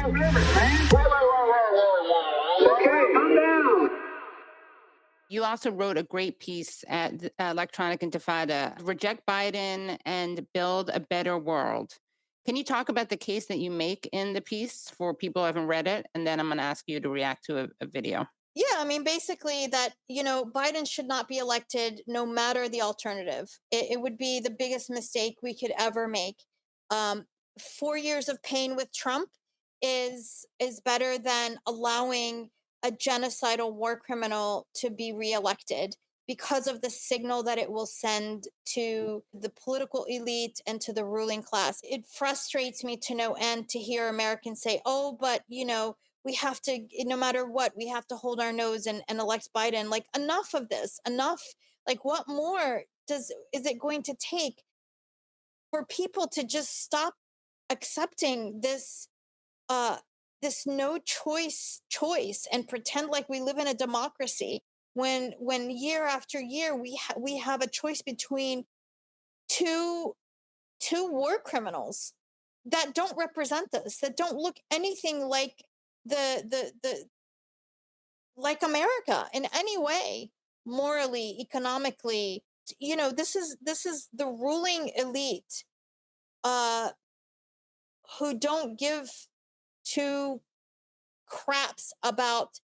Okay, calm down. You also wrote a great piece at Electronic Intifada, Reject Biden and Build a Better World. Can you talk about the case that you make in the piece for people who haven't read it? And then I'm going to ask you to react to a video. Yeah, I mean, basically that, Biden should not be elected no matter the alternative. It would be the biggest mistake we could ever make. 4 years of pain with Trump is better than allowing a genocidal war criminal to be reelected because of the signal that it will send to the political elite and to the ruling class. It frustrates me to no end to hear Americans say, oh, but, we have to, no matter what, we have to hold our nose and elect Biden. Like, enough of this, enough. Like, what more is it going to take for people to just stop accepting this no choice and pretend like we live in a democracy when year after year we have a choice between two war criminals that don't represent us, that don't look anything like the like America in any way, morally, economically. This is the ruling elite uh who don't give two craps about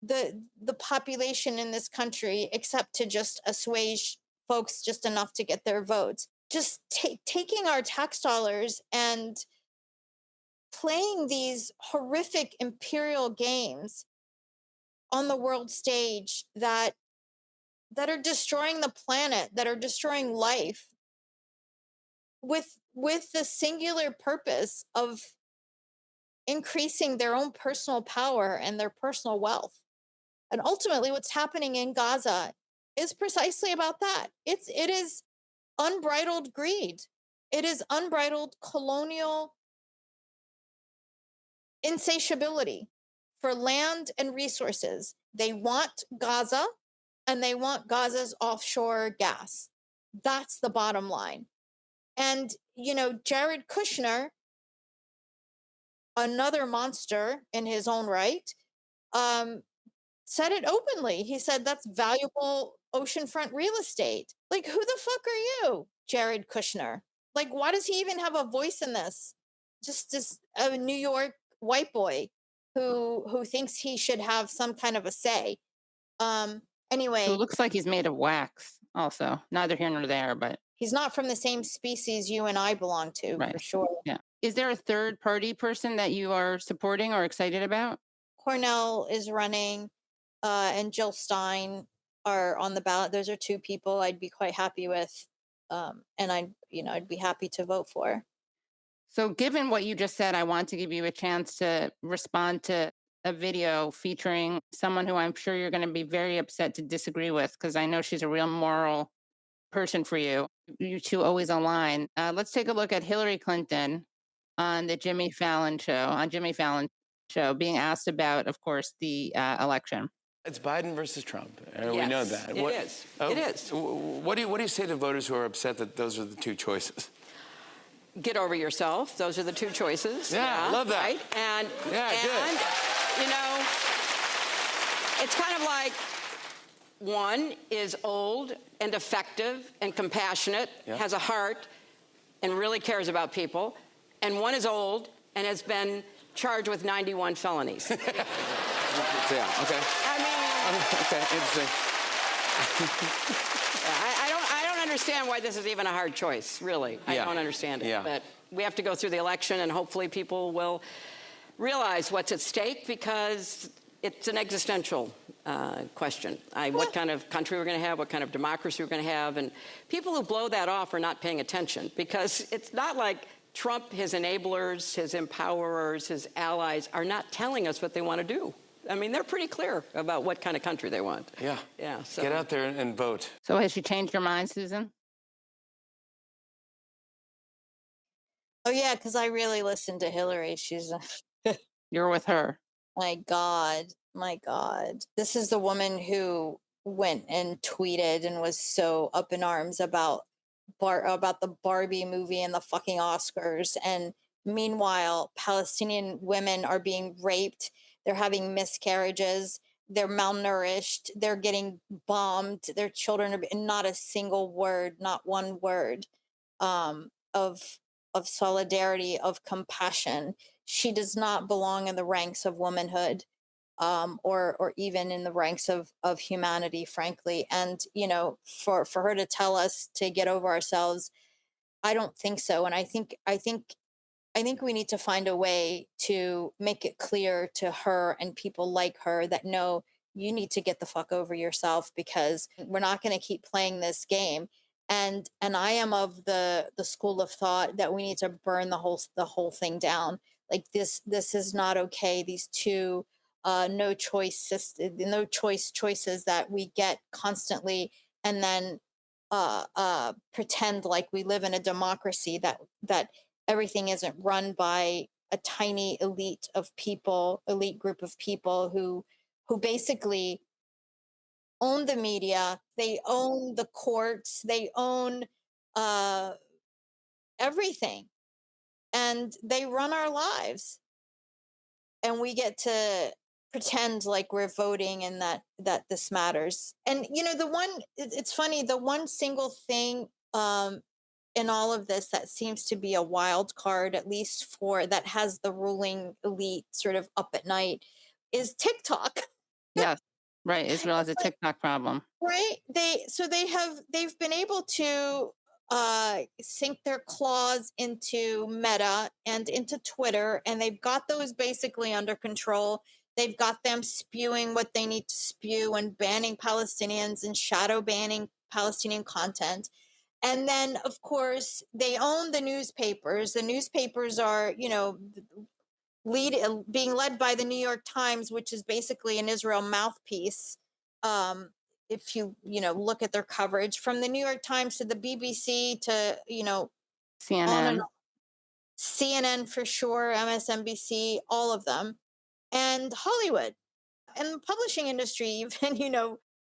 the population in this country, except to just assuage folks just enough to get their votes. Just taking our tax dollars and playing these horrific imperial games on the world stage that are destroying the planet, that are destroying life, with the singular purpose of increasing their own personal power and their personal wealth. And ultimately what's happening in Gaza is precisely about that. It is unbridled greed. It is unbridled colonial insatiability for land and resources. They want Gaza, and they want Gaza's offshore gas. That's the bottom line. And, Jared Kushner, another monster in his own right, said it openly. He said that's valuable oceanfront real estate. Like, who the fuck are you, Jared Kushner? Like, why does he even have a voice in this? Just a New York white boy who thinks he should have some kind of a say. Anyway, So it looks like he's made of wax also. Neither here nor there, but he's not from the same species you and I belong to, right. For sure. Yeah. Is there a third party person that you are supporting or excited about? Cornell is running, and Jill Stein are on the ballot. Those are two people I'd be quite happy with, and I'd be happy to vote for. So given what you just said, I want to give you a chance to respond to a video featuring someone who I'm sure you're going to be very upset to disagree with, because I know she's a real moral person for you. You two always align. Let's take a look at Hillary Clinton on the Jimmy Fallon show, being asked about, of course, the election. It's Biden versus Trump. Yes, we know that. It is. It is. What do you say to voters who are upset that those are the two choices? Get over yourself. Those are the two choices. Yeah, love that. Right? And good. It's kind of like one is old and effective and compassionate, has a heart, and really cares about people. And one is old and has been charged with 91 felonies. Yeah, okay. I mean... Okay, interesting. I don't understand why this is even a hard choice, really. I don't understand it. Yeah. But we have to go through the election, and hopefully people will realize what's at stake, because it's an existential question. What kind of country we're going to have, what kind of democracy we're going to have. And people who blow that off are not paying attention, because it's not like Trump, his enablers, his empowerers, his allies are not telling us what they want to do. I mean, they're pretty clear about what kind of country they want. Yeah. Yeah. So. Get out there and vote. So has she changed your mind, Susan? Oh, yeah, because I really listened to Hillary. She's... You're with her. My God. This is the woman who went and tweeted and was so up in arms about the Barbie movie and the fucking Oscars, and Meanwhile, Palestinian women are being raped, they're having miscarriages, they're malnourished, they're getting bombed, their children are, and not a single word, not one word of solidarity, of compassion. She does not belong in the ranks of womanhood, or even in the ranks of humanity, frankly. And for her to tell us to get over ourselves, I don't think so. And I think we need to find a way to make it clear to her and people like her that no, you need to get the fuck over yourself, because we're not going to keep playing this game. And I am of the school of thought that we need to burn the whole thing down. Like this is not okay. These two no choice choices that we get constantly, and then pretend like we live in a democracy, that everything isn't run by a tiny elite group of people who basically own the media, they own the courts, they own uh everything, and they run our lives, and we get to pretend like we're voting and that this matters. And it's funny, the one single thing in all of this that seems to be a wild card, at least for that has the ruling elite sort of up at night, is TikTok. Yes. Right. Israel has It's a like, TikTok problem. right? They've been able to sink their claws into Meta and into Twitter, and they've got those basically under control. They've got them spewing what they need to spew and banning Palestinians and shadow banning Palestinian content. And then, of course, they own the newspapers. The newspapers are, being led by the New York Times, which is basically an Israel mouthpiece. If look at their coverage, from the New York Times to the BBC to on and CNN. on. CNN for sure, MSNBC, all of them, and Hollywood and the publishing industry, even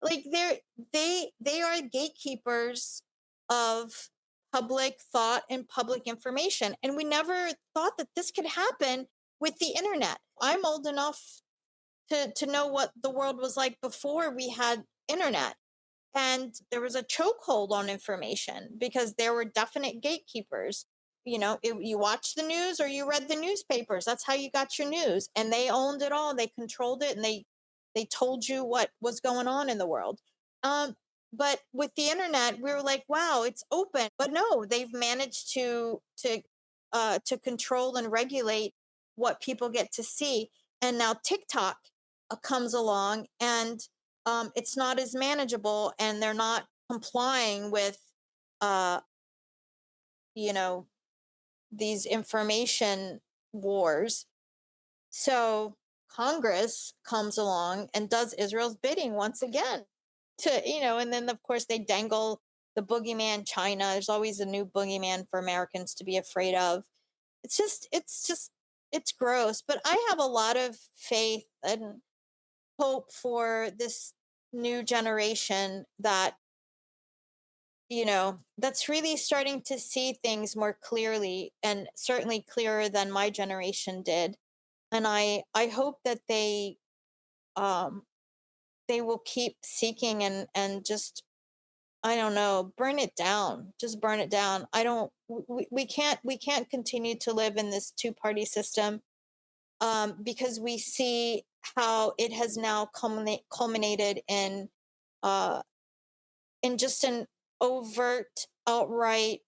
like they are gatekeepers of public thought and public information, and we never thought that this could happen with the internet. I'm old enough to know what the world was like before we had internet, and there was a chokehold on information because there were definite gatekeepers. You watched the news or you read the newspapers. That's how you got your news, and they owned it all. They controlled it, and they told you what was going on in the world. um but with the internet, we were like, wow, it's open. But no, they've managed to control and regulate what people get to see. And now TikTok comes along, and it's not as manageable, and they're not complying with uh, you know these information wars. So Congress comes along and does Israel's bidding once again. And then of course they dangle the boogeyman China. There's always a new boogeyman for Americans to be afraid of. It's gross. But I have a lot of faith and hope for this new generation that's really starting to see things more clearly, and certainly clearer than my generation did. And I hope that um they will keep seeking, and just, I don't know, burn it down. Just burn it down. I don't we can't continue to live in this two-party system, because we see how it has now culminated uh in just an overt, outright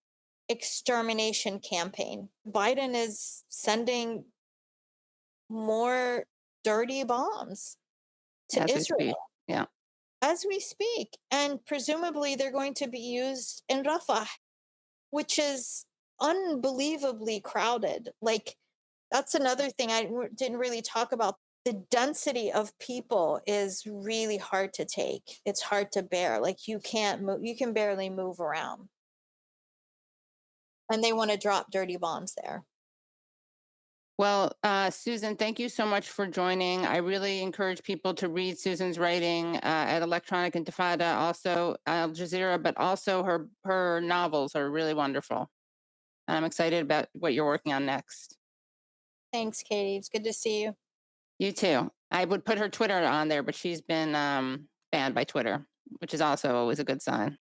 extermination campaign. Biden is sending more dirty bombs to As we Israel speak. Yeah. as we speak. And presumably they're going to be used in Rafah, which is unbelievably crowded. Like, that's another thing didn't really talk about. The density of people is really hard to take. It's hard to bear. Like, you can't move, you can barely move around. And they want to drop dirty bombs there. Well, Susan, thank you so much for joining. I really encourage people to read Susan's writing at Electronic Intifada, also Al Jazeera, but also her novels are really wonderful. And I'm excited about what you're working on next. Thanks, Katie. It's good to see you. You too. I would put her Twitter on there, but she's been banned by Twitter, which is also always a good sign.